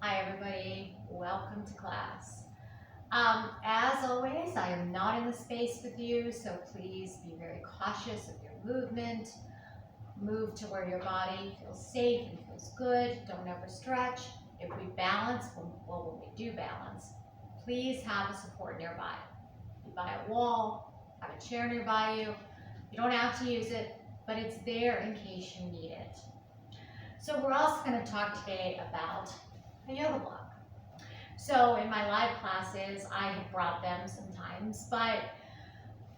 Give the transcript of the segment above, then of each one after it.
Hi everybody, welcome to class. As always, I am not in the space with you, so please be very cautious of your movement. Move to where your body feels safe and feels good. Don't overstretch. If we balance, when we do balance, please have a support nearby. Be by a wall, have a chair nearby you. You don't have to use it, but it's there in case you need it. So we're also going to talk today about a yoga block. So in my live classes, I have brought them sometimes, but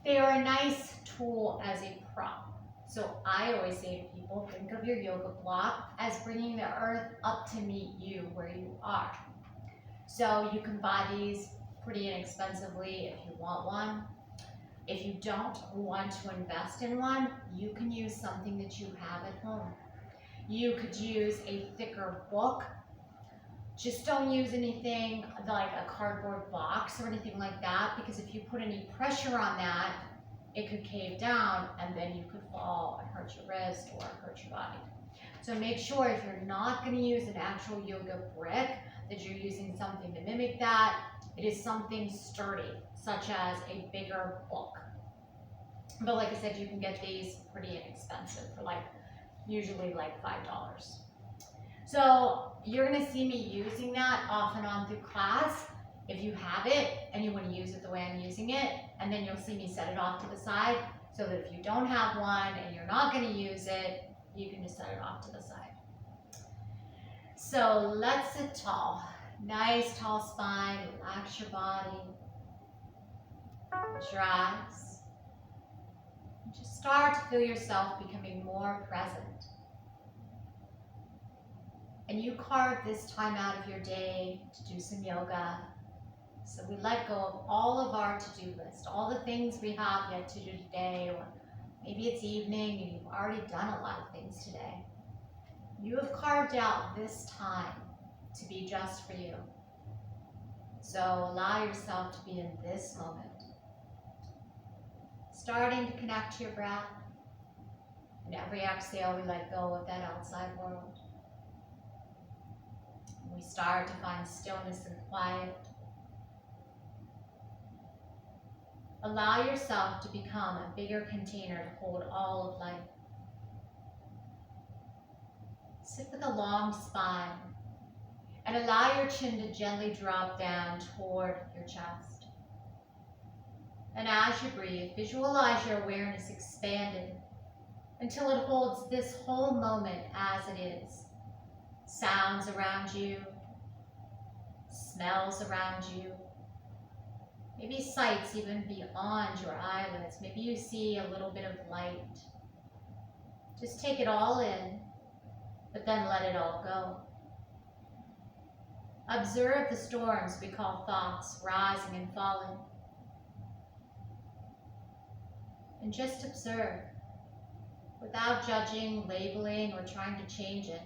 they are a nice tool as a prop. So I always say to people, think of your yoga block as bringing the earth up to meet you where you are. So you can buy these pretty inexpensively if you want one. If you don't want to invest in one, you can use something that you have at home. You could use a thicker book. Just don't use anything like a cardboard box or anything like that, because if you put any pressure on that, it could cave down and then you could fall and hurt your wrist or hurt your body. So make sure if you're not going to use an actual yoga brick, that you're using something to mimic that. It is something sturdy, such as a bigger book. But like I said, you can get these pretty inexpensive for usually like $5. So you're going to see me using that off and on through class if you have it and you want to use it the way I'm using it, and then you'll see me set it off to the side so that if you don't have one and you're not going to use it, you can just set it off to the side. So let's sit tall. Nice tall spine, relax your body, close your eyes. Just start to feel yourself becoming more present. And you carve this time out of your day to do some yoga. So we let go of all of our to-do list, all the things we have yet to do today, or maybe it's evening and you've already done a lot of things today. You have carved out this time to be just for you. So allow yourself to be in this moment. Starting to connect to your breath. And every exhale, we let go of that outside world. We start to find stillness and quiet. Allow yourself to become a bigger container to hold all of life. Sit with a long spine and allow your chin to gently drop down toward your chest. And as you breathe, visualize your awareness expanding until it holds this whole moment as it is. Sounds around you, smells around you, maybe sights even beyond your eyelids. Maybe you see a little bit of light. Just take it all in, but then let it all go. Observe the storms we call thoughts rising and falling. And just observe, without judging, labeling, or trying to change it.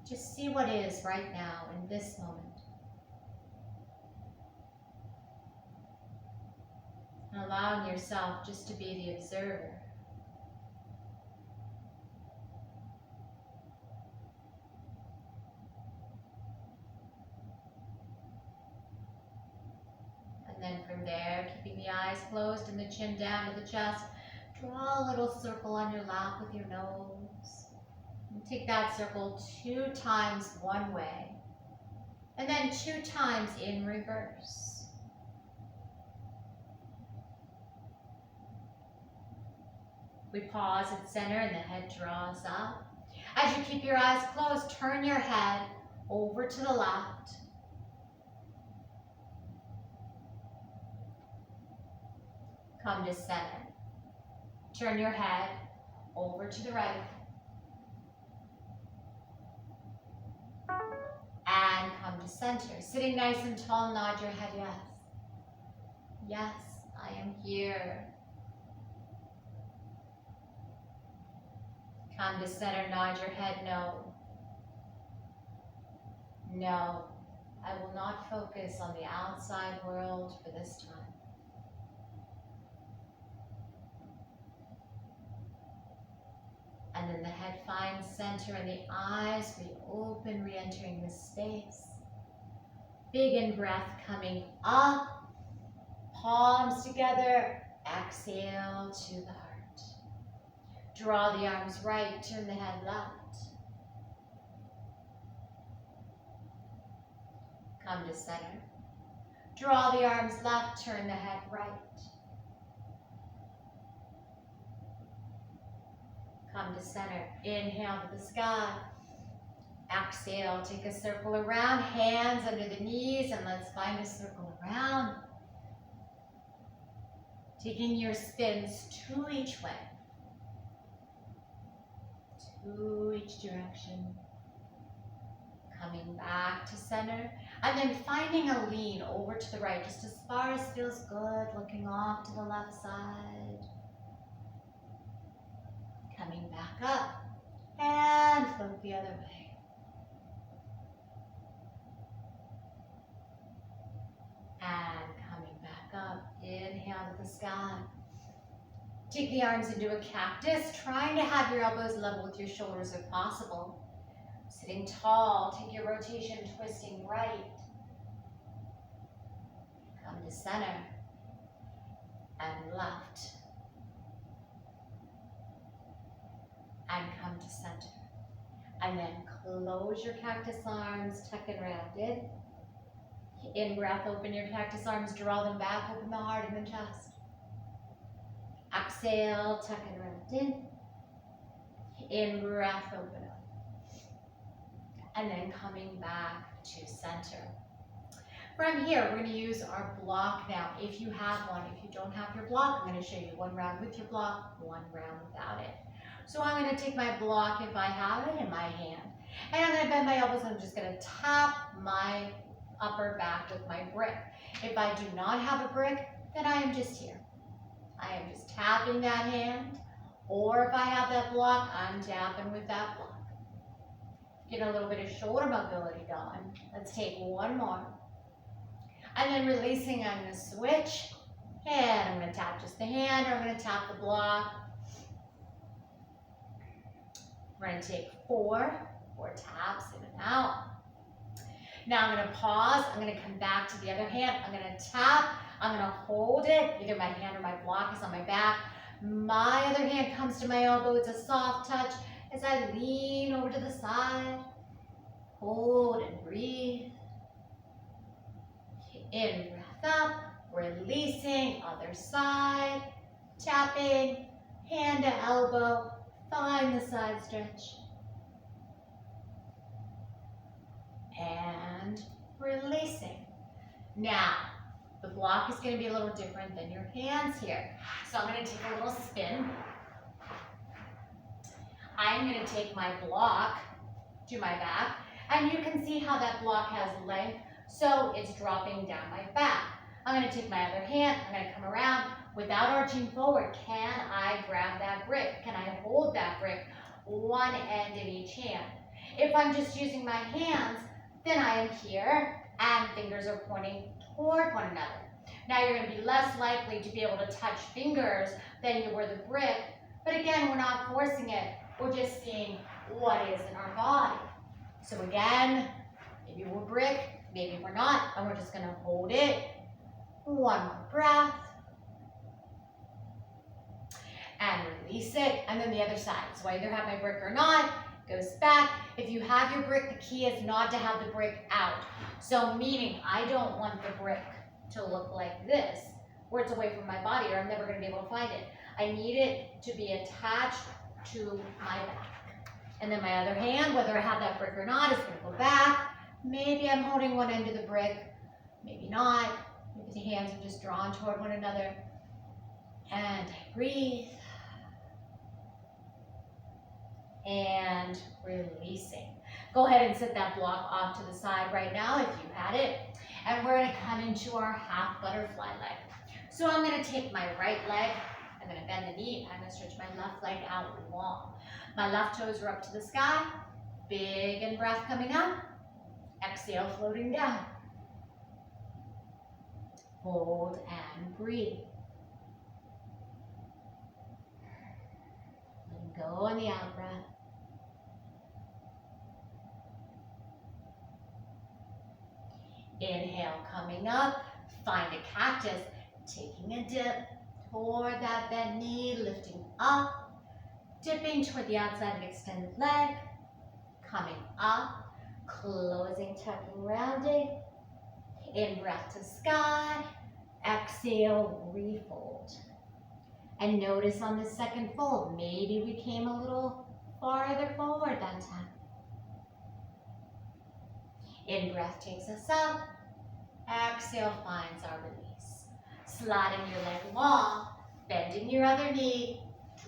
Just see what is right now in this moment. And allowing yourself just to be the observer. And then from there, keeping the eyes closed and the chin down to the chest, draw a little circle on your lap with your nose. And take that circle 2 times one way, and then 2 times in reverse. We pause at center and the head draws up. As you keep your eyes closed, turn your head over to the left. Come to center. Turn your head over to the right. And come to center. Sitting nice and tall, nod your head yes. Yes, I am here. Come to center, nod your head no. No, I will not focus on the outside world for this time. And then the head finds center and the eyes reopen, re-entering this space. Big in breath coming up, palms together, exhale to the heart. Draw the arms right, turn the head left. Come to center. Draw the arms left, turn the head right. Come to center. Inhale to the sky. Exhale, take a circle around, hands under the knees, and let's find a circle around. Taking your spins to each way. To each direction. Coming back to center. And then finding a lean over to the right, just as far as feels good, looking off to the left side. Coming back up, and float the other way. And coming back up, inhale to the sky. Take the arms into a cactus, trying to have your elbows level with your shoulders if possible. Sitting tall, take your rotation, twisting right. Come to center and left. And come to center. And then close your cactus arms, tuck and rounded. In breath, open your cactus arms, draw them back, open the heart and the chest. Exhale, tuck and rounded. In breath, open up. And then coming back to center. From here, we're going to use our block now, if you have one. If you don't have your block, I'm going to show you one round with your block, one round without it. So I'm going to take my block, if I have it, in my hand. And I'm going to bend my elbows, and I'm just going to tap my upper back with my brick. If I do not have a brick, then I am just here. I am just tapping that hand. Or if I have that block, I'm tapping with that block. Get a little bit of shoulder mobility going. Let's take one more. And then releasing, I'm going to switch. And I'm going to tap just the hand, or I'm going to tap the block. We're going to take four taps in and out. Now I'm going to pause. I'm going to come back to the other hand. I'm going to tap. I'm going to hold it. Either my hand or my block is on my back. My other hand comes to my elbow. It's a soft touch as I lean over to the side. Hold and breathe. In, breath up. Releasing, other side. Tapping, hand to elbow. Find the side stretch. And releasing. Now, the block is going to be a little different than your hands here. So I'm going to take a little spin. I'm going to take my block to my back, and you can see how that block has length, so it's dropping down my back. I'm going to take my other hand, I'm going to come around. Without arching forward, can I grab that brick? Can I hold that brick? One end in each hand. If I'm just using my hands, then I am here and fingers are pointing toward one another. Now you're going to be less likely to be able to touch fingers than you were the brick, but again, we're not forcing it. We're just seeing what is in our body. So again, maybe we're brick, maybe we're not, and we're just going to hold it. One more breath. And release it, and then the other side. So I either have my brick or not, goes back. If you have your brick, the key is not to have the brick out. So meaning, I don't want the brick to look like this, where it's away from my body, or I'm never going to be able to find it. I need it to be attached to my back. And then my other hand, whether I have that brick or not, is going to go back. Maybe I'm holding one end of the brick, maybe not. Maybe the hands are just drawn toward one another. And I breathe. And releasing. Go ahead and set that block off to the side right now if you had it. And we're going to come into our half butterfly leg. So I'm going to take my right leg, I'm going to bend the knee, I'm going to stretch my left leg out long. My left toes are up to the sky. Big in breath coming up. Exhale, floating down. Hold and breathe. Go on the out breath. Inhale, coming up, find a cactus, taking a dip toward that bent knee, lifting up, dipping toward the outside of the extended leg, coming up, closing, tucking, rounding. In breath to sky, exhale, refold. And notice on the second fold, maybe we came a little farther forward that time. In breath takes us up, exhale finds our release. Sliding your leg long, bending your other knee,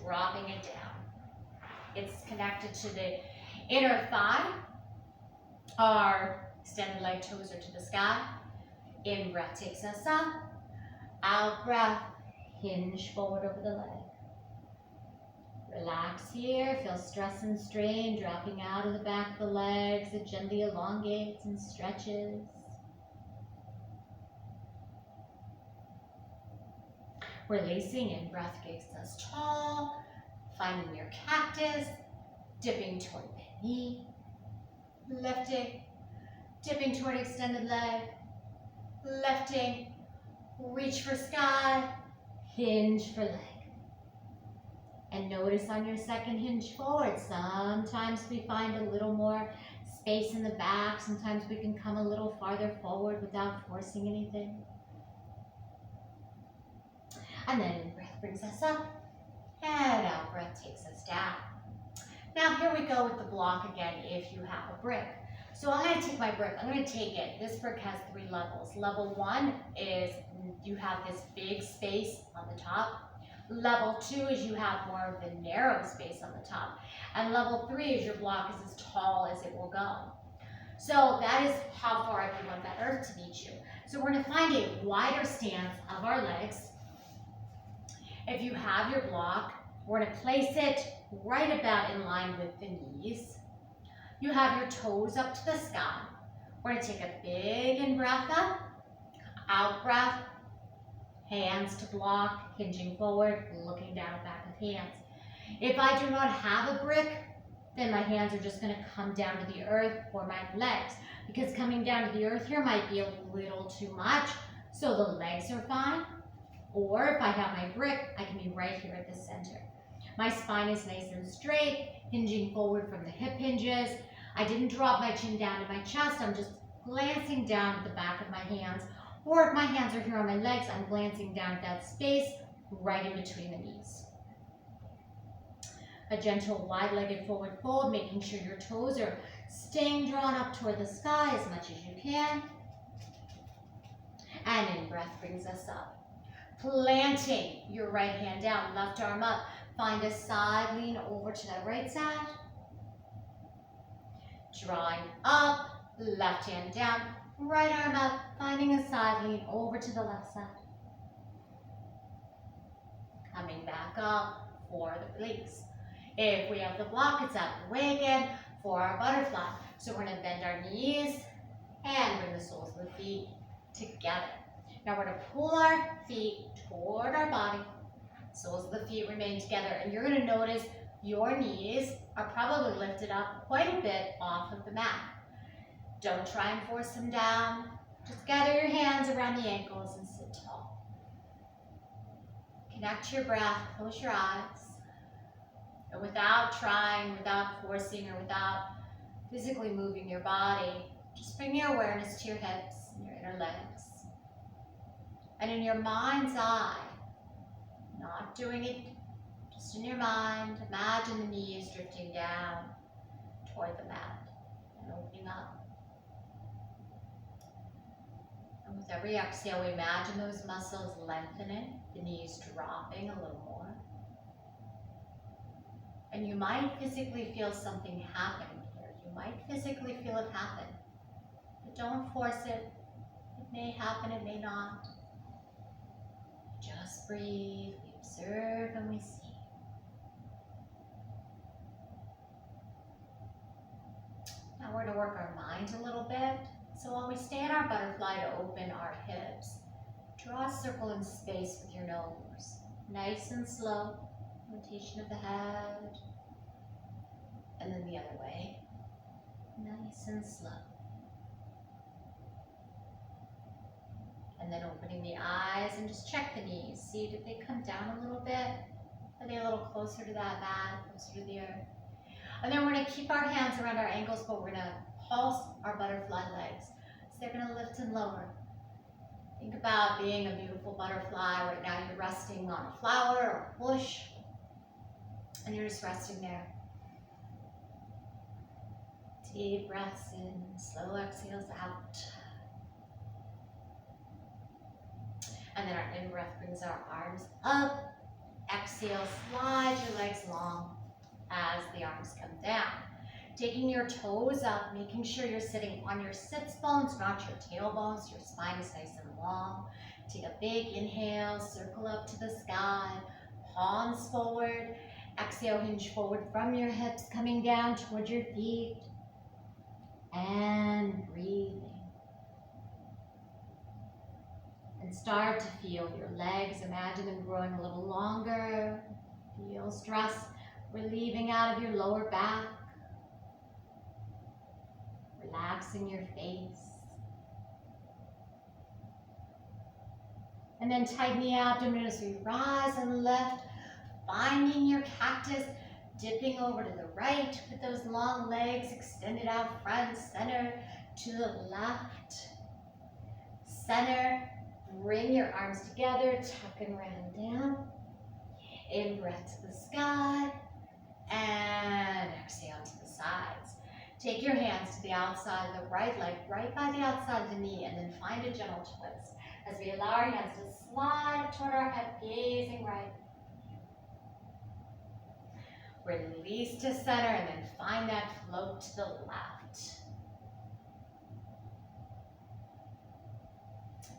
dropping it down. It's connected to the inner thigh. Our extended leg toes are to the sky. In breath takes us up. Out breath, hinge forward over the leg. Relax here, feel stress and strain dropping out of the back of the legs. It gently elongates and stretches. Releasing, in breath gets us tall, finding your cactus, dipping toward the knee, lifting, dipping toward extended leg, lifting, reach for sky, hinge for leg. And notice on your second hinge forward, sometimes we find a little more space in the back, sometimes we can come a little farther forward without forcing anything. And then in breath brings us up, and out breath takes us down. Now here we go with the block again if you have a brick. So I'm going to take my brick, I'm going to take it. This brick has 3 levels. Level 1 is you have this big space on the top. Level 2 is you have more of the narrow space on the top. And level 3 is your block is as tall as it will go. So that is how far I want that earth to meet you. So we're going to find a wider stance of our legs. If you have your block, we're going to place it right about in line with the knees. You have your toes up to the sky. We're going to take a big in breath up, out breath, hands to block, hinging forward, looking down at back of hands. If I do not have a brick, then my hands are just going to come down to the earth or my legs. Because coming down to the earth here might be a little too much, so the legs are fine. Or if I have my brick, I can be right here at the center. My spine is nice and straight, hinging forward from the hip hinges. I didn't drop my chin down to my chest. I'm just glancing down at the back of my hands. Or if my hands are here on my legs, I'm glancing down at that space right in between the knees. A gentle wide-legged forward fold, making sure your toes are staying drawn up toward the sky as much as you can. And in breath brings us up. Planting your right hand down, left arm up. Find a side lean over to that right side. Drawing up, left hand down, right arm up, finding a side lean over to the left side. Coming back up for the release. If we have the block, it's out of the way again for our butterfly. So we're going to bend our knees and bring the soles of the feet together. Now we're going to pull our feet toward our body. Soles of the feet remain together. And you're going to notice your knees are probably lifted up quite a bit off of the mat. Don't try and force them down. Just gather your hands around the ankles and sit tall. Connect to your breath. Close your eyes. And without trying, without forcing, or without physically moving your body, just bring your awareness to your hips and your inner legs. And in your mind's eye, not doing it just in your mind, imagine the knees drifting down toward the mat and opening up. And with every exhale, we imagine those muscles lengthening, the knees dropping a little more. And you might physically feel something happening here. You might physically feel it happen. But don't force it. It may happen, it may not. Just breathe, we observe, and we see. Now we're going to work our mind a little bit. So while we stay in our butterfly to open our hips, draw a circle in space with your nose. Nice and slow. Rotation of the head. and then the other way. Nice and slow. And then opening the eyes and just check the knees. See, did they come down a little bit? Are they a little closer to that mat, closer to the earth? And then we're going to keep our hands around our ankles, but we're going to pulse our butterfly legs. So they're going to lift and lower. Think about being a beautiful butterfly. Right now you're resting on a flower or a bush, and you're just resting there. Deep breaths in, slow exhales out. And then our in-breath brings our arms up. Exhale, slide your legs long as the arms come down. Taking your toes up, making sure you're sitting on your sits bones, not your tailbones. Your spine is nice and long. Take a big inhale, circle up to the sky, palms forward. Exhale, hinge forward from your hips, coming down toward your feet. And breathing. And start to feel your legs. Imagine them growing a little longer. Feel stress relieving out of your lower back. Relaxing your face. And then tighten the abdomen as we rise and lift. Finding your cactus. Dipping over to the right with those long legs extended out front. Center to the left. Center. Bring your arms together, tuck and round down. In breath to the sky, and exhale to the sides. Take your hands to the outside of the right leg, right by the outside of the knee, and then find a gentle twist as we allow our hands to slide toward our head, gazing right. Release to center, and then find that float to the left.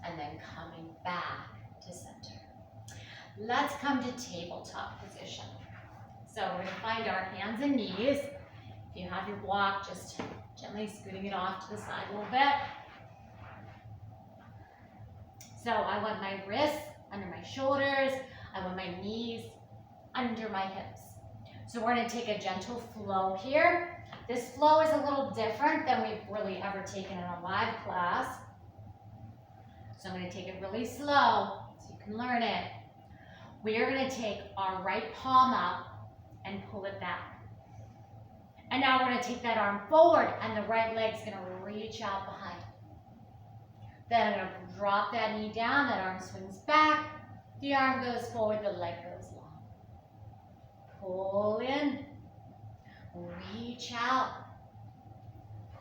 And then coming back to center. Let's come to tabletop position. So we're going to find our hands and knees. If you have your block, just gently scooting it off to the side a little bit. So I want my wrists under my shoulders. I want my knees under my hips. So we're going to take a gentle flow here. This flow is a little different than we've really ever taken in a live class. So I'm going to take it really slow so you can learn it. We are going to take our right palm up and pull it back. And now we're going to take that arm forward and the right leg's going to reach out behind. Then I'm going to drop that knee down, that arm swings back, the arm goes forward, the leg goes long. Pull in, reach out,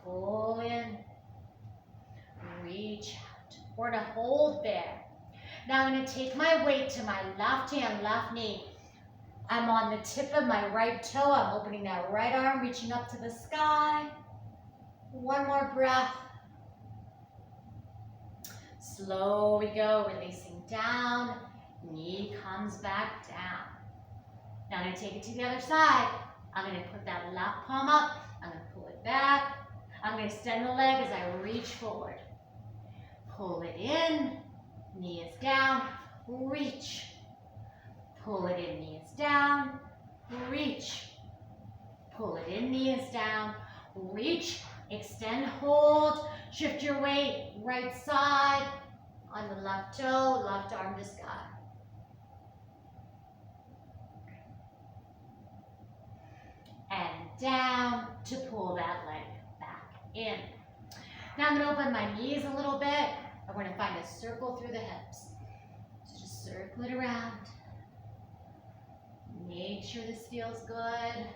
pull in, reach out. We're going to hold there. Now I'm going to take my weight to my left hand, left knee. I'm on the tip of my right toe. I'm opening that right arm, reaching up to the sky. One more breath. Slow we go, releasing down. Knee comes back down. Now I'm going to take it to the other side. I'm going to put that left palm up. I'm going to pull it back. I'm going to extend the leg as I reach forward. Pull it in, knee is down, reach. Pull it in, knee is down, reach. Pull it in, knee is down, reach, extend, hold, shift your weight, right side, on the left toe, left arm to sky. And down to pull that leg back in. Now I'm going to open my knees a little bit. I'm going to find a circle through the hips. So just circle it around. Make sure this feels good.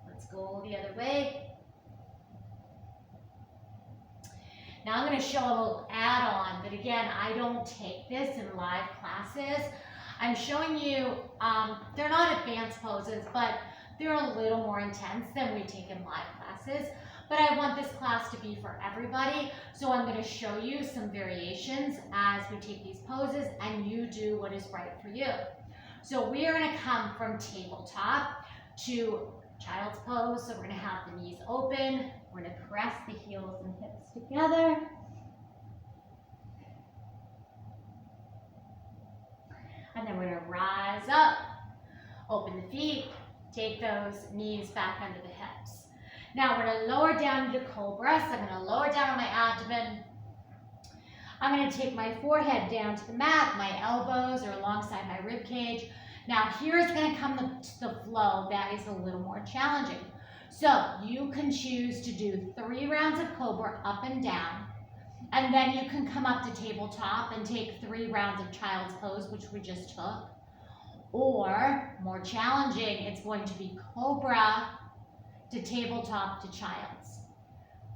Let's go the other way. Now I'm going to show a little add-on, but again, I don't take this in live classes. I'm showing you, they're not advanced poses, but they're a little more intense than we take in live classes. But I want this class to be for everybody, so I'm going to show you some variations as we take these poses, and you do what is right for you. So we are going to come from tabletop to child's pose. So we're going to have the knees open. We're going to press the heels and hips together. And then we're going to rise up, open the feet, Take those knees back under the hips. Now we're going to lower down into cobra. So I'm going to lower down on my abdomen. I'm going to take my forehead down to the mat. My elbows are alongside my rib cage. Now here's going to come the flow that is a little more challenging. So you can choose to do 3 rounds of cobra up and down. And then you can come up to tabletop and take 3 rounds of child's pose, which we just took. Or, more challenging, it's going to be cobra to tabletop to child's.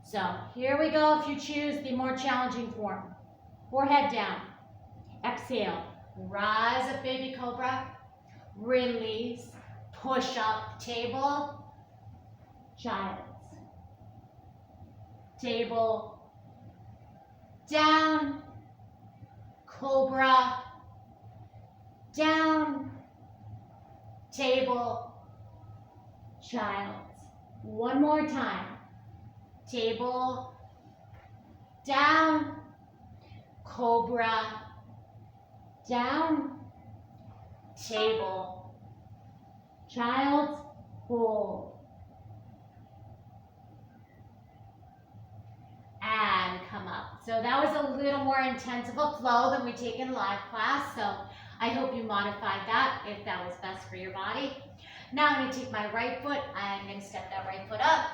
So here we go if you choose the more challenging form. Forehead down. Exhale. Rise up, baby cobra. Release. Push up, table. Child's. Table. Down. Cobra. Down. Table. Child's. One more time. Table. Down. Cobra. Down. Table. Child's. Hold. And come up. So that was a little more intense of a flow than we take in live class. So I hope you modified that if that was best for your body. Now I'm going to take my right foot. I'm going to step that right foot up.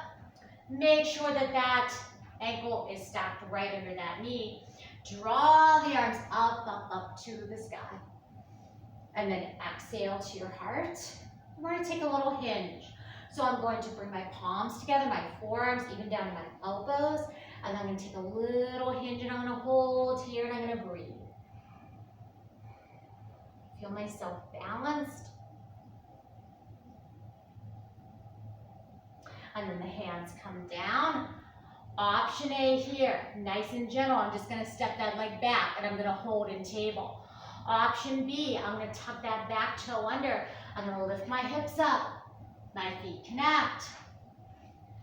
Make sure that that ankle is stacked right under that knee. Draw the arms up, up, up to the sky. And then exhale to your heart. We're going to take a little hinge. So I'm going to bring my palms together, my forearms even down to my elbows. And then I'm going to take a little hinge and I'm going to hold here and I'm going to breathe. Feel myself balanced. And then the hands come down. Option A here, nice and gentle. I'm just going to step that leg back and I'm going to hold in table. Option B, I'm going to tuck that back toe under. I'm going to lift my hips up. My feet connect.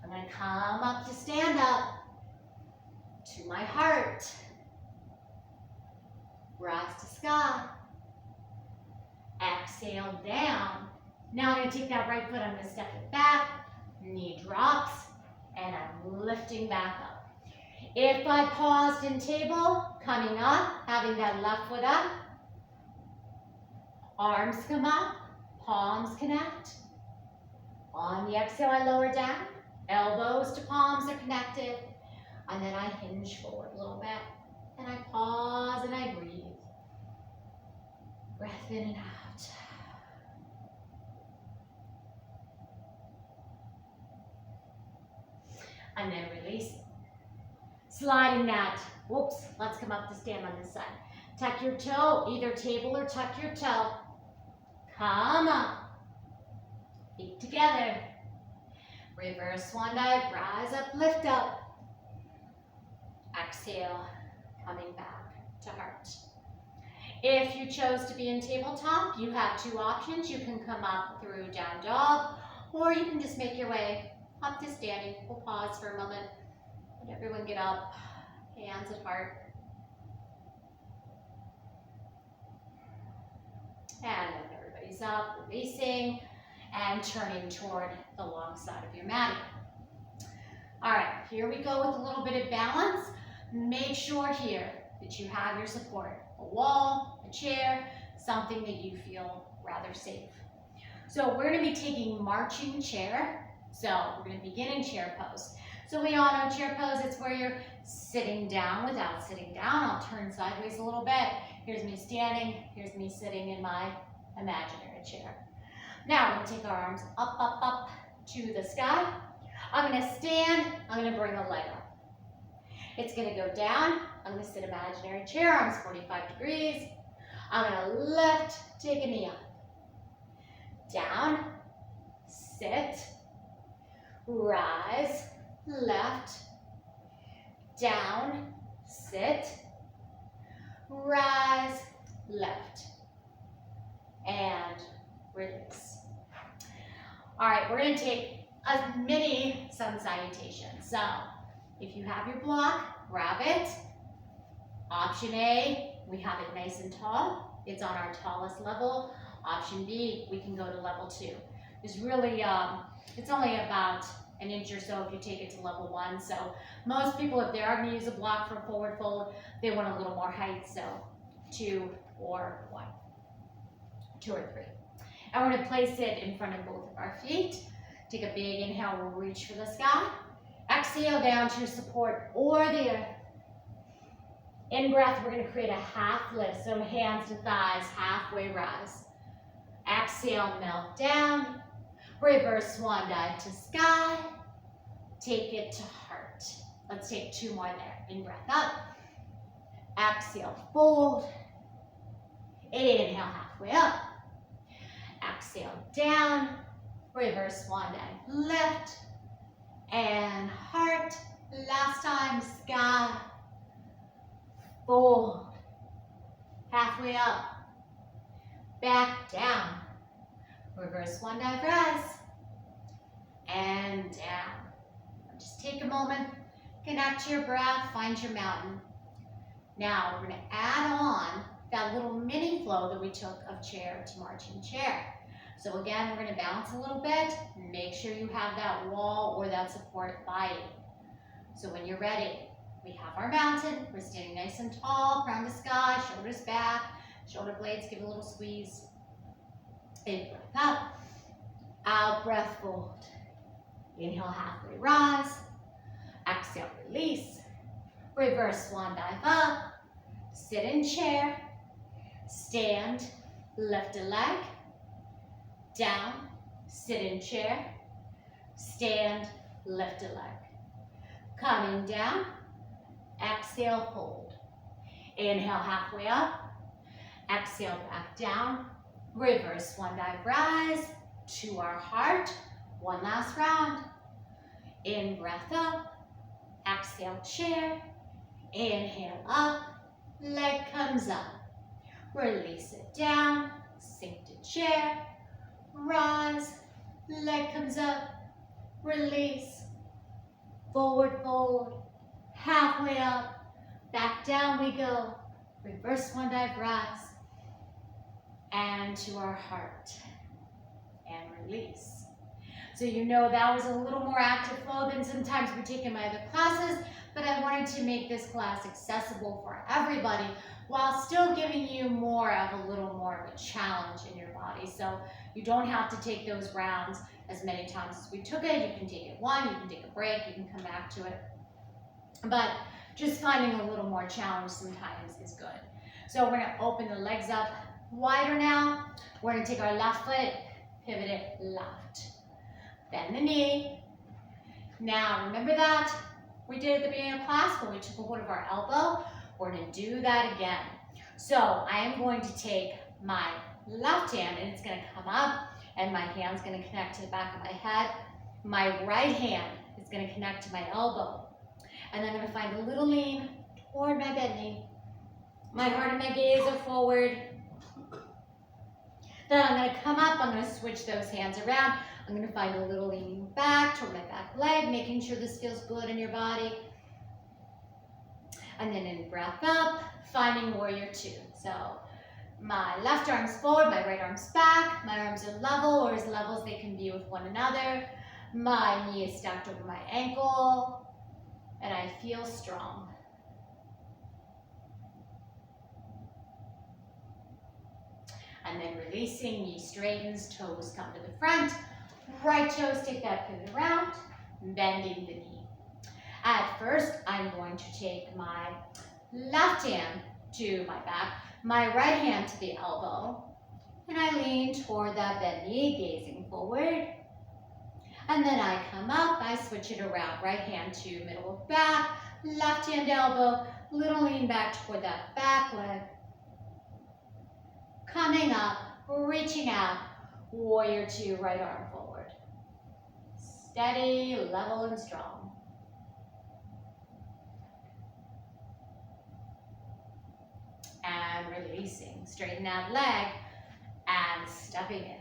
I'm going to come up to stand up to my heart. Rise to sky. Exhale down. Now I'm going to take that right foot, I'm going to step it back. Knee drops, and I'm lifting back up. If I paused in table, coming up, having that left foot up, arms come up, palms connect. On the exhale, I lower down, elbows to palms are connected, and then I hinge forward a little bit, and I pause and I breathe. Breath in and out. And then release. Sliding that. Whoops, let's come up to stand on this side. Tuck your toe, either table or tuck your toe. Come up. Feet together. Reverse swan dive, rise up, lift up. Exhale, coming back to heart. If you chose to be in tabletop, you have 2 options. You can come up through down dog, or you can just make your way up to standing. We'll pause for a moment. Let everyone get up, hands at heart. And then everybody's up, releasing, and turning toward the long side of your mat. All right, here we go with a little bit of balance. Make sure here that you have your support. A wall, a chair, something that you feel rather safe. So we're going to be taking marching chair. So we're going to begin in chair pose. So we all know chair pose, it's where you're sitting down without sitting down. I'll turn sideways a little bit. Here's me standing, here's me sitting in my imaginary chair. Now we're going to take our arms up, up, up to the sky. I'm going to stand, I'm going to bring a leg up. It's going to go down, I'm going to sit imaginary chair, arms 45 degrees. I'm going to lift, take a knee up. Down, sit, rise, left, down, sit, rise, left, and release. All right, we're going to take a mini sun salutation. So if you have your block, grab it. Option A, we have it nice and tall. It's on our tallest level. Option B, we can go to level 2. is really, it's only about an inch or so if you take it to level 1. So most people, if they are going to use a block for forward fold, they want a little more height. So 2 or 1, 2 or 3. And we're going to place it in front of both of our feet. Take a big inhale, we'll reach for the sky. Exhale down to support or the earth. In breath, we're going to create a half lift. So hands to thighs, halfway rise. Exhale, melt down. Reverse swan dive to sky. Take it to heart. Let's take 2 more there. In breath up. Exhale, fold. Inhale, halfway up. Exhale, down. Reverse swan dive, lift. And heart. Last time, sky. Fold. Halfway up. Back down. Reverse swan dive, rise. And down. Just take a moment, connect to your breath, find your mountain. Now we're going to add on that little mini flow that we took of chair to marching chair. So again, we're going to bounce a little bit. Make sure you have that wall or that support by you. So when you're ready, we have our mountain. We're standing nice and tall, crown to sky, shoulders back, shoulder blades, give it a little squeeze. In breath up, out breath, fold. Inhale, halfway rise. Exhale, release. Reverse swan dive up. Sit in chair. Stand, lift a leg. Down, sit in chair. Stand, lift a leg. Coming down. Exhale, fold. Inhale, halfway up. Exhale, back down. Reverse swan dive, rise to our heart. One last round. In breath up. Exhale, chair. Inhale up. Leg comes up. Release it down. Sink to chair. Rise. Leg comes up. Release. Forward fold. Halfway up. Back down we go. Reverse swan dive, rise. And to our heart. And release. So you know that was a little more active flow than sometimes we take in my other classes, but I wanted to make this class accessible for everybody while still giving you more of a little more of a challenge in your body. So you don't have to take those rounds as many times as we took it. You can take it one, you can take a break, you can come back to it. But just finding a little more challenge sometimes is good. So we're gonna open the legs up wider now. We're gonna take our left foot, pivot it left. Bend the knee. Now, remember that we did at the beginning of class when we took a hold of our elbow? We're going to do that again. So, I am going to take my left hand and it's going to come up and my hand's going to connect to the back of my head. My right hand is going to connect to my elbow. And I'm going to find a little lean toward my bent knee. My heart and my gaze are forward. Then I'm going to come up, I'm going to switch those hands around. I'm going to find a little leaning back toward my back leg, making sure this feels good in your body. And then in breath up, finding warrior 2. So my left arm's forward, my right arm's back. My arms are level or as level as they can be with one another. My knee is stacked over my ankle. And I feel strong. And then releasing, knee straightens, toes come to the front. Right toes take that pivot around, bending the knee. At first, I'm going to take my left hand to my back, my right hand to the elbow, and I lean toward that bent knee, gazing forward. And then I come up, I switch it around, right hand to middle of back, left hand elbow, little lean back toward that back leg. Coming up, reaching out, warrior 2, right arm forward. Steady, level, and strong. And releasing, straighten that leg, and stepping in.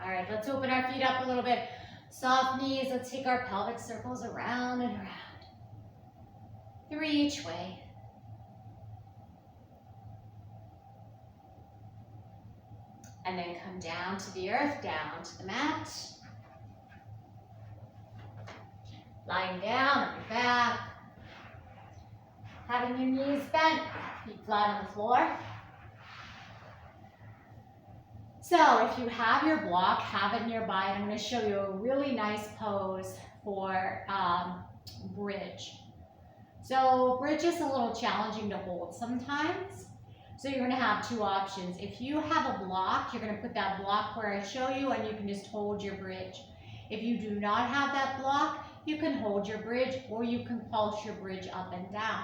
All right, let's open our feet up a little bit. Soft knees, let's take our pelvic circles around and around. 3 each way. And then come down to the earth, down to the mat. Lying down on your back. Having your knees bent, feet flat on the floor. So if you have your block, have it nearby. And I'm going to show you a really nice pose for bridge. So bridge is a little challenging to hold sometimes. So you're going to have two options. If you have a block, you're going to put that block where I show you and you can just hold your bridge. If you do not have that block, you can hold your bridge or you can pulse your bridge up and down.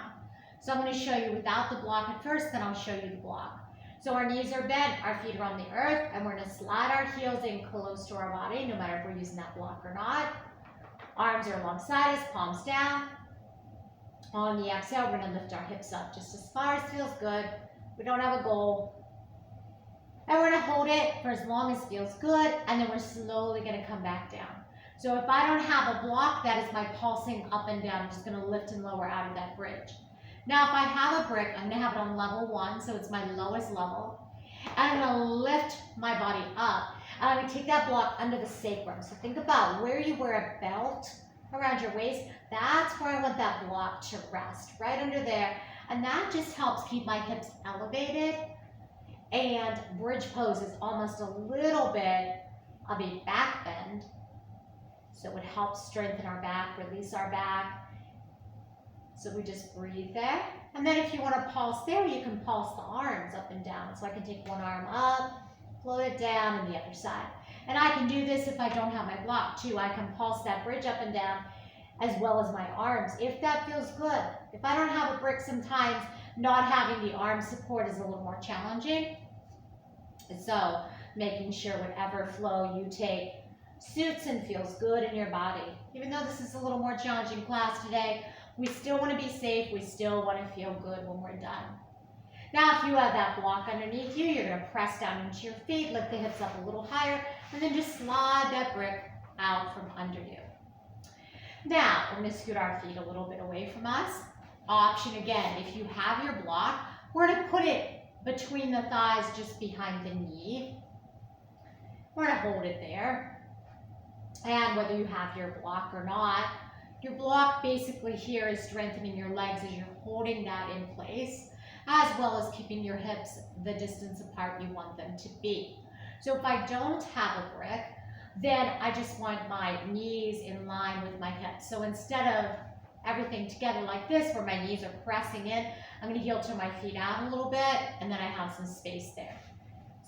So I'm going to show you without the block at first, then I'll show you the block. So our knees are bent, our feet are on the earth, and we're going to slide our heels in close to our body, no matter if we're using that block or not. Arms are alongside us, palms down. On the exhale, we're going to lift our hips up just as far as feels good. We don't have a goal. And we're going to hold it for as long as feels good, and then we're slowly going to come back down. So if I don't have a block, that is my pulsing up and down. I'm just going to lift and lower out of that bridge. Now, if I have a brick, I'm going to have it on level 1, so it's my lowest level. And I'm going to lift my body up. And I'm going to take that block under the sacrum. So think about where you wear a belt around your waist. That's where I want that block to rest, right under there. And that just helps keep my hips elevated. And bridge pose is almost a little bit of a back bend. So it helps strengthen our back, release our back. So we just breathe there. And then if you want to pulse there, you can pulse the arms up and down. So I can take one arm up, float it down, and the other side. And I can do this if I don't have my block too. I can pulse that bridge up and down as well as my arms, if that feels good. If I don't have a brick, sometimes not having the arm support is a little more challenging. So making sure whatever flow you take suits and feels good in your body. Even though this is a little more challenging class today, we still want to be safe. We still want to feel good when we're done. Now, if you have that block underneath you, you're going to press down into your feet, lift the hips up a little higher, and then just slide that brick out from under you. Now, we're going to scoot our feet a little bit away from us. Option again, if you have your block, we're going to put it between the thighs, just behind the knee. We're going to hold it there. And whether you have your block or not, your block basically here is strengthening your legs as you're holding that in place, as well as keeping your hips the distance apart you want them to be. So if I don't have a brick, then I just want my knees in line with my hips. So instead of everything together like this, where my knees are pressing in, I'm going to heel to my feet out a little bit, and then I have some space there.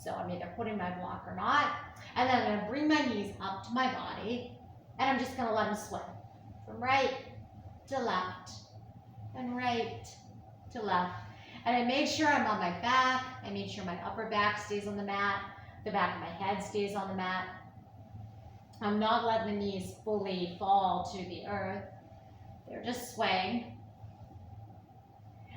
So I'm either putting my block or not, and then I'm going to bring my knees up to my body, and I'm just going to let them swim from right to left, and right to left. And I make sure I'm on my back. I make sure my upper back stays on the mat. The back of my head stays on the mat. I'm not letting the knees fully fall to the earth. They're just swaying.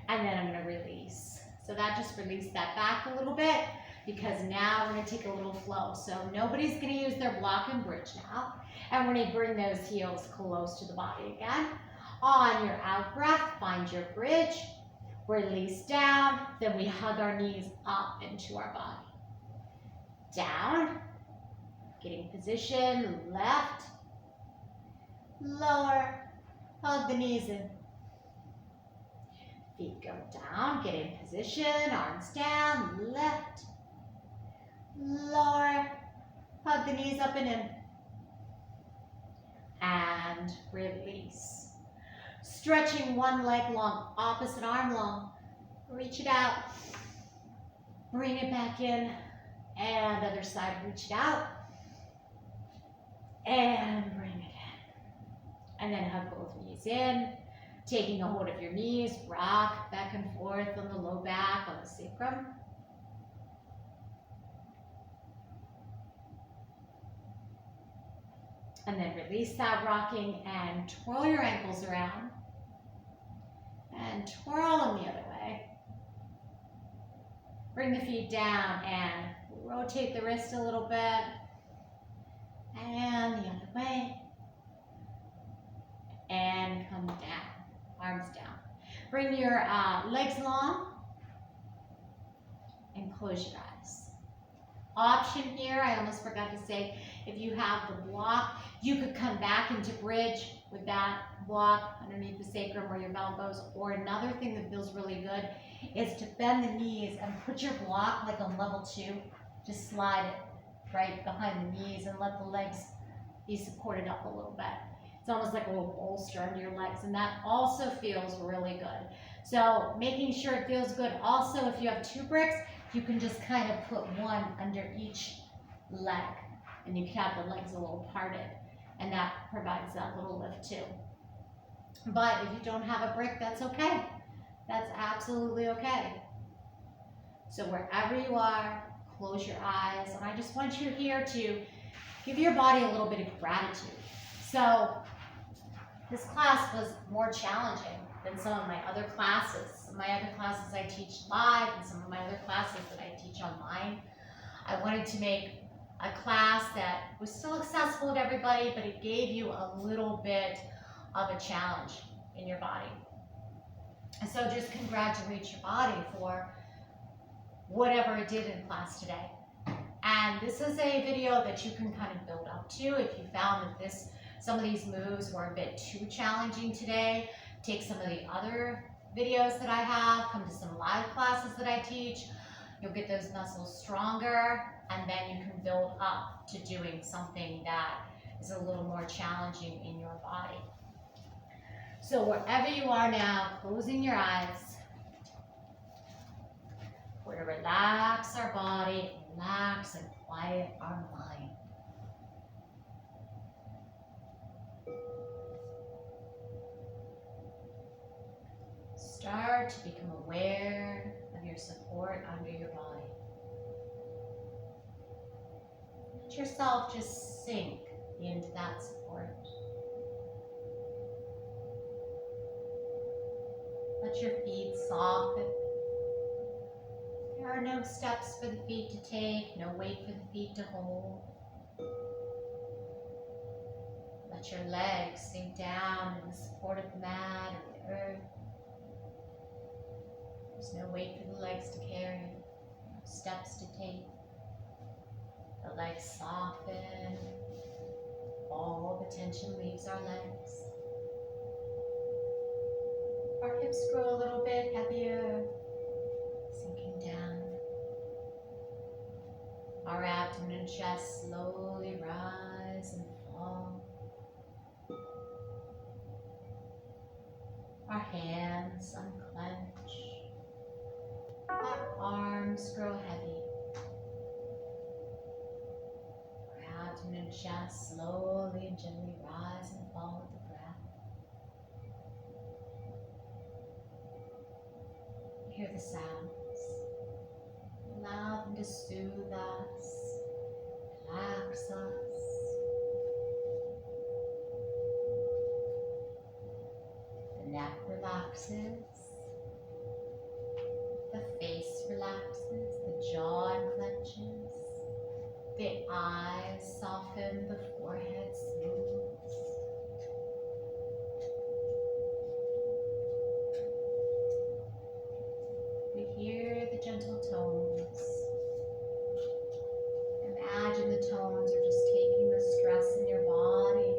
And then I'm going to release. So that just released that back a little bit, because now we're going to take a little flow. So nobody's going to use their block and bridge now. And we're going to bring those heels close to the body again. On your out breath, find your bridge. Release down. Then we hug our knees up into our body. Down. Getting position. Left. Lower. Hug the knees in. Feet go down. Get in position. Arms down. Left. Lower. Hug the knees up and in. And release. Stretching one leg long, opposite arm long. Reach it out. Bring it back in. And other side, reach it out. And bring it in. And then hug both knees in. Taking a hold of your knees, rock back and forth on the low back, on the sacrum. And then release that rocking and twirl your ankles around. And twirl them the other way. Bring the feet down and rotate the wrist a little bit. And the other way. And come down. Arms down. Bring your legs long. And close your eyes. option here, I almost forgot to say, if you have the block, you could come back into bridge with that block underneath the sacrum where your belt goes. Or another thing that feels really good is to bend the knees and put your block like on level 2. Just slide it right behind the knees and let the legs be supported up a little bit. It's almost like a little bolster under your legs, and that also feels really good. So making sure it feels good. Also, if you have 2 bricks, you can just kind of put one under each leg, and you can have the legs a little parted, and that provides that little lift too. But if you don't have a brick, that's okay. That's absolutely okay. So wherever you are, close your eyes, and I just want you here to give your body a little bit of gratitude. So this class was more challenging than some of my other classes. Some of my other classes I teach live, and some of my other classes that I teach online. I wanted to make a class that was still accessible to everybody, but it gave you a little bit of a challenge in your body. And so just congratulate your body for whatever it did in class today. And this is a video that you can kind of build up to. If you found that some of these moves were a bit too challenging today, take some of the other videos that I have, come to some live classes that I teach. You'll get those muscles stronger, and then you can build up to doing something that is a little more challenging in your body. So wherever you are now, closing your eyes, we're going to relax our body, relax and quiet our mind. Start to become aware of your support under your body. Let yourself just sink into that support. Let your feet soften. There are no steps for the feet to take, no weight for the feet to hold. Let your legs sink down in the support of the mat or the earth. There's no weight for the legs to carry, no steps to take. The legs soften. All the tension leaves our legs. Our hips grow a little bit heavier, sinking down. Our abdomen and chest slowly rise and fall. Our hands unclench. Our arms grow heavy. Our abdomen and chest slowly and gently rise and fall with the breath. Hear the sounds. Allow them to soothe us, relax us. The neck relaxes. The face relaxes. The jaw unclenches. The eyes soften. The forehead smooths. We hear the gentle tones. Imagine the tones are just taking the stress in your body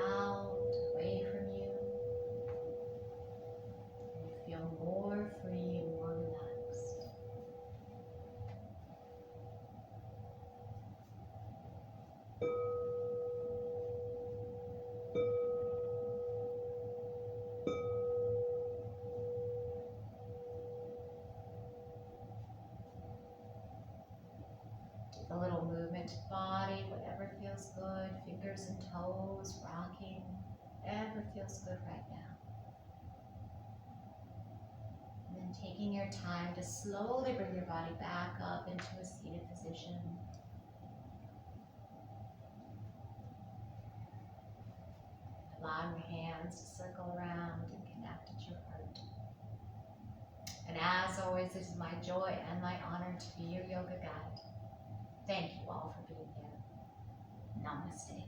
out, away from you. And you feel more free and more relaxed. A little movement to the body, whatever feels good, fingers and toes, rocking, whatever feels good right now. And then taking your time to slowly bring your body back up into a seated position. Allowing your hands to circle around and connect at your heart. And as always, it is my joy and my honor to be your yoga guide. Thank you all for being here. Namaste.